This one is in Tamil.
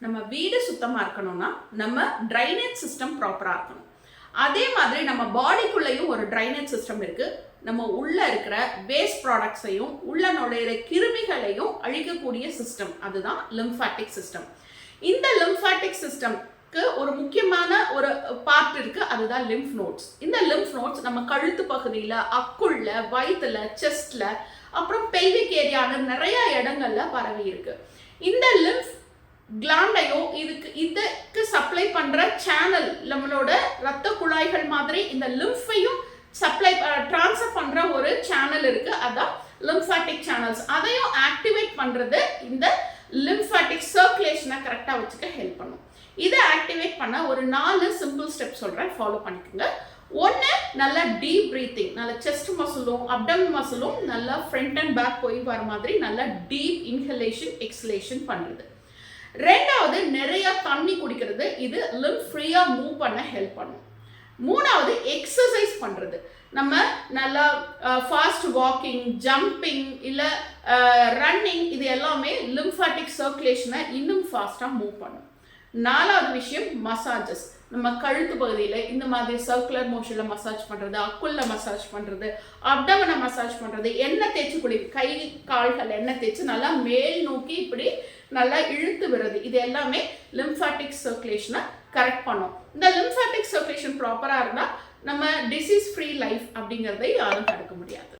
நம்ம வீடு சுத்தமாக இருக்கணும்னா நம்ம ட்ரைனேஜ் சிஸ்டம் ப்ராப்பராக இருக்கணும். அதே மாதிரி நம்ம பாடிக்குள்ளேயும் ஒரு ட்ரைனேஜ் சிஸ்டம் இருக்குது. நம்ம உள்ளே இருக்கிற வேஸ்ட் ப்ராடக்ட்ஸையும் உள்ள நுழையிற கிருமிகளையும் அழிக்கக்கூடிய சிஸ்டம், அதுதான் லிம்ஃபாட்டிக் சிஸ்டம். இந்த லிம்ஃபாட்டிக் சிஸ்டம்க்கு ஒரு முக்கியமான ஒரு பார்ட் இருக்குது, அதுதான் லிம்ஃப் நோட்ஸ். இந்த லிம்ஃப் நோட்ஸ் நம்ம கழுத்து பகுதியில், அக்குள்ள, வயிற்றுல, செஸ்டில், அப்புறம் பெல்விக் ஏரியான்னு நிறைய இடங்கள்ல பரவி இருக்கு. இந்த லிம்ஃப் கிளாண்டையோ இதுக்கு சப்ளை பண்ற சேனல், நம்மளோட ரத்த குழாய்கள் மாதிரி இந்த லிம்ஃபையும் சப்ளை டிரான்ஸ்ஃபர் பண்ற ஒரு சேனல் இருக்கு, அதான் லிம்ஃபாட்டிக் சேனல்ஸ். அதையும் ஆக்டிவேட் பண்றது இந்த லிம்ஃபாட்டிக் சர்க்குலேஷனை கரெக்டாக வச்சுக்க ஹெல்ப் பண்ணும். இதை ஆக்டிவேட் பண்ண ஒரு 4 சிம்பிள் ஸ்டெப் சொல்றேன், ஃபாலோ பண்ணிக்கோங்க. ஒன்று, நல்ல டீப் ப்ரீத்திங், நல்ல செஸ்ட் மசிலும் அப்டமன் மசிலும் நல்லா ஃப்ரண்ட் அண்ட் பேக் போய் வர மாதிரி நல்ல டீப் இன்ஹலேஷன் எக்ஸலேஷன் பண்ணுறது. ரெண்டாவது, நிறைய தண்ணி குடிக்கிறது, இது லிம்ஃப் ஃப்ரீயாக மூவ் பண்ண ஹெல்ப் பண்ணும். மூணாவது, எக்ஸசைஸ் பண்ணுறது. நம்ம நல்லா ஃபாஸ்ட் வாக்கிங், ஜம்பிங் இல்லை ரன்னிங், இது எல்லாமே லிம்ஃபாட்டிக் சர்க்குலேஷனை இன்னும் ஃபாஸ்ட்டாக மூவ் பண்ணும். நாலாவது விஷயம், மசாஜஸ். நம்ம கழுத்து பகுதியில் இந்த மாதிரி சர்க்குலர் மோஷனில் மசாஜ் பண்ணுறது, அக்குள்ள மசாஜ் பண்ணுறது, அப்டமனை மசாஜ் பண்ணுறது, எண்ணெய் தேய்ச்சி குடி, கை கால்கள் எண்ணெய் தேய்ச்சி நல்லா மேல் நோக்கி இப்படி நல்லா இழுத்து விடுறது, இது எல்லாமே லிம்ஃபாட்டிக் சர்க்குலேஷனை கரெக்ட் பண்ணும். இந்த லிம்ஃபாட்டிக் சர்க்குலேஷன் ப்ராப்பராக இருந்தால் நம்ம டிசீஸ் ஃப்ரீ லைஃப் அப்படிங்கிறதை யாரும் தடுக்க முடியாது.